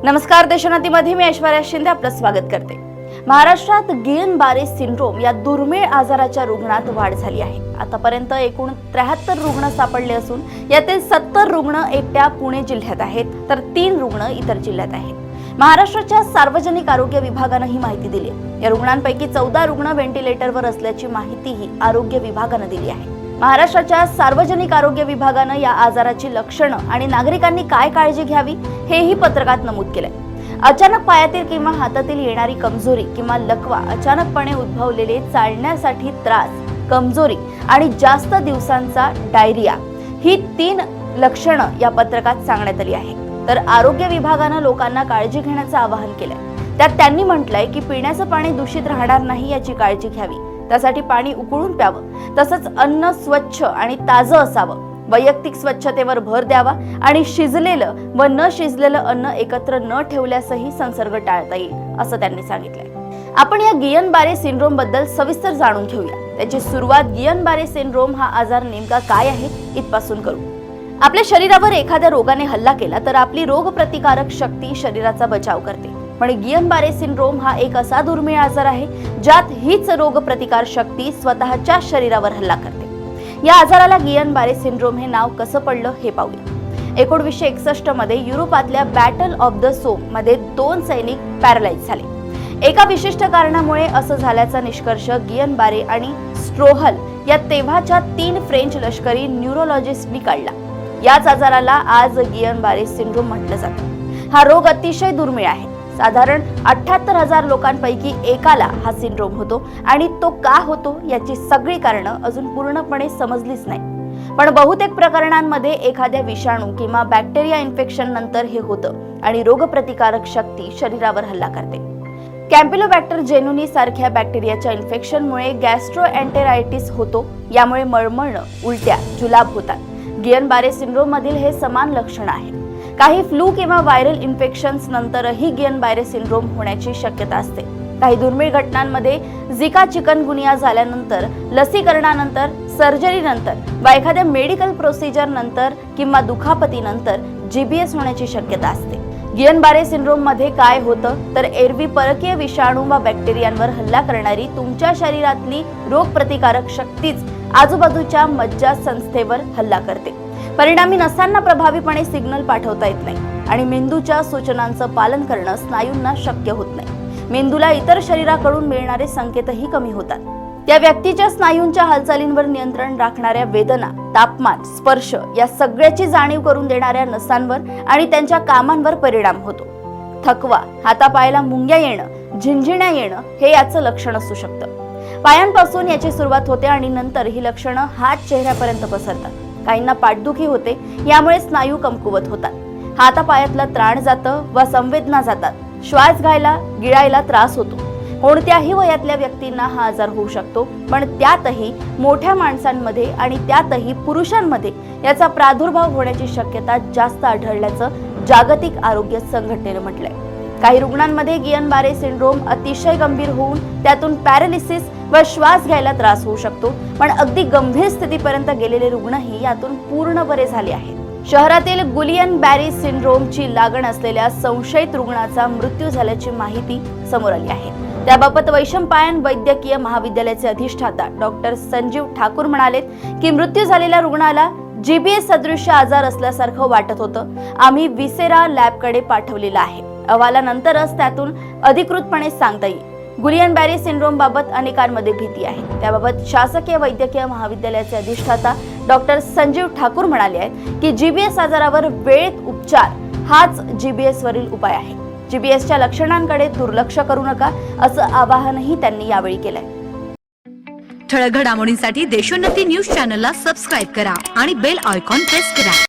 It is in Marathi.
नमस्कार, देशोन्नतीमध्ये मी ऐश्वर्या शिंदे आपलं स्वागत करते। महाराष्ट्रात गियन-बारे सिंड्रोम या दुर्मिळ आजाराच्या रुग्णात वाढ झाली आहे। आतापर्यंत एकूण 73 रुग्ण सापडले असून यातील 70 रुग्ण एकट्या पुणे जिल्ह्यात आहेत, तर 3 रुग्ण इतर जिल्ह्यात आहेत। महाराष्ट्राच्या सार्वजनिक आरोग्य विभागाने ही माहिती दिली आहे। या रुग्णांपैकी 14 रुग्ण व्हेंटिलेटरवर असल्याची माहितीही आरोग्य विभागाने दिली आहे। महाराष्ट्राच्या सार्वजनिक आरोग्य विभागाने या आजाराची लक्षणं आणि नागरिकांनी काय काळजी घ्यावी हेही पत्रकात नमूद केलंय। अचानक पायातील किंवा हातातील येणारी कमजोरी किंवा लकवा, अचानकपणे उद्भवलेले चालण्यासाठी त्रास, कमजोरी आणि जास्त दिवसांचा डायरिया ही 3 लक्षणं या पत्रकात सांगण्यात आली आहेत। तर आरोग्य विभागाने लोकांना काळजी घेण्याचं आवाहन केलंय। त्यात त्यांनी म्हटलंय की पिण्याचं पाणी दूषित राहणार नाही याची काळजी घ्यावी, त्यासाठी पाणी उकळून प्यावं, तसंच अन्न स्वच्छ आणि ताजं असावं, वैयक्तिक स्वच्छतेवर भर द्यावा आणि शिजलेलं व न शिजलेलं अन्न एकत्र न ठेवल्यासही संसर्ग टाळता येईल असं त्यांनी सांगितलंय। आपण या गियन-बारे सिंड्रोम बद्दल सविस्तर जाणून घेऊया। त्याची सुरुवात गियन-बारे सिंड्रोम हा आजार नेमका काय आहे इथपासून करू। आपल्या शरीरावर एखाद्या रोगाने हल्ला केला तर आपली रोगप्रतिकारक शक्ती शरीराचा बचाव करते, पण गियन-बारे सिंड्रोम हा एक असा दुर्मिळ आजार आहे ज्यात हीच रोगप्रतिकार शक्ती स्वतःच्या शरीरावर हल्ला करते। या आजाराला गियन-बारे सिंड्रोम हे नाव कसं पडलं हे पाहूया। 1961 मध्ये युरोपातल्या बॅटल ऑफ द सोम मध्ये 2 सैनिक पॅरालाइज झाले। एका विशिष्ट कारणामुळे असं झाल्याचा निष्कर्ष गियन-बारे आणि स्ट्रोहल या तेव्हाच्या 3 फ्रेंच लष्करी न्यूरोलॉजिस्टनी काढला। याच आजाराला आज गियन-बारे सिंड्रोम म्हटलं जातं। हा रोग अतिशय दुर्मिळ आहे। साधारण 78,000 लोकांपैकी एकाला हा सिंड्रोम होतो आणि तो का होतो याची सगळी कारणं अजून पूर्णपणे समजलीच नाही। पण बहुतेक प्रकरणांमध्ये एखाद्या विषाणू किंवा बॅक्टेरिया इन्फेक्शन नंतर हे होतं आणि रोगप्रतिकारक शक्ती शरीरावर हल्ला करते। कॅम्पिलोबॅक्टर जेनुनी सारख्या बॅक्टेरियाच्या इन्फेक्शनमुळे गॅस्ट्रोएंटेरायटिस होतो। यामुळे मळमळणं, उलट्या, जुलाब होतात। गियन-बारे सिंड्रोम मधील हे समान लक्षण आहे। काही फ्लू किंवा व्हायरल इन्फेक्शन्स नंतरही गियन-बारे सिंड्रोम होण्याची शक्यता असते। काही दुर्मिळ घटनांमध्ये झिका, चिकनगुनिया झाल्यानंतर, लसीकरणानंतर, सर्जरीनंतर वा एखाद्या मेडिकल प्रोसिजर नंतर किंवा दुखापतीनंतर जीबीएस होण्याची शक्यता असते। गियन-बारे सिंड्रोम मध्ये काय होतं तर एरवी परकीय विषाणू वा बॅक्टेरियांवर हल्ला करणारी तुमच्या शरीरातली रोगप्रतिकारक शक्तीच आजूबाजूच्या मज्जासंस्थेवर हल्ला करते। परिणामी नसांना प्रभावीपणे सिग्नल पाठवता येत नाही आणि मेंदूच्या सूचनांचं पालन करणं स्नायूंना शक्य होत नाही। मेंदूला इतर शरीराकडून मिळणारे संकेतही कमी होतात। त्या व्यक्तीच्या स्नायूंच्या हालचालींवर नियंत्रण राखणाऱ्या वेदना, तापमान, स्पर्श या सगळ्याची जाणीव करून देणाऱ्या नसांवर आणि त्यांच्या कामांवर परिणाम होतो। थकवा, हातापायाला मुंग्या येणं, झिंझिण्या येणं हे याचं लक्षण असू शकतं। पायांपासून याची सुरुवात होते आणि नंतर ही लक्षणं हात चेहऱ्यापर्यंत पसरतात। काहींना पाठदुखी होते, यामुळे स्नायू कमकुवत होतात। हातापायातलं त्राण जातं व संवेदना जातात। श्वास घ्यायला, गिळायला त्रास होतो। कोणत्याही वयातल्या व्यक्तींना हा आजार होऊ शकतो, पण त्यातही मोठ्या माणसांमध्ये आणि त्यातही पुरुषांमध्ये याचा प्रादुर्भाव होण्याची शक्यता जास्त आढळल्याचं जागतिक आरोग्य संघटनेने म्हटलंय। काही रुग्णांमध्ये गियन-बारे सिंड्रोम अतिशय गंभीर होऊन त्यातून पॅरालिसिस व श्वास घ्यायला त्रास होऊ शकतो, पण अगदी गंभीर स्थितीपर्यंत गेलेले रुग्णही यातून पूर्ण बरे झाले आहेत। शहरातील गियन-बारे सिंड्रोमची लागण असलेल्या संशयित रुग्णाचा मृत्यू झाल्याची माहिती समोर आली आहे। त्याबाबत वैशंपायन वैद्यकीय महाविद्यालयाचे अधिष्ठाता डॉक्टर संजीव ठाकूर म्हणाले की मृत्यू झालेल्या रुग्णाला जीबीएस सदृश्य आजार असल्यासारखं वाटत होतं। आम्ही विसेरा लॅबकडे पाठवलेला आहे। अहवालानंतरच त्यातून अधिकृतपणे सांगता येईल। गियन-बारे सिंड्रोम बाबत अनेकांमध्ये भीती आहे। त्याबाबत शासकीय वैद्यकीय महाविद्यालयाचे अधिष्ठाता डॉक्टर संजीव ठाकूर म्हणाले आहेत की जीबीएस आजारावर वेळेत उपचार हाच जीबीएस वरील उपाय आहे। जीबीएसच्या लक्षणांकडे दुर्लक्ष करू नका असं आवाहनही त्यांनी यावेळी केलंय। ठळक घडामोडींसाठी देशोन्नती न्यूज चॅनलला सबस्क्राईब करा आणि बेल आयकॉन प्रेस करा।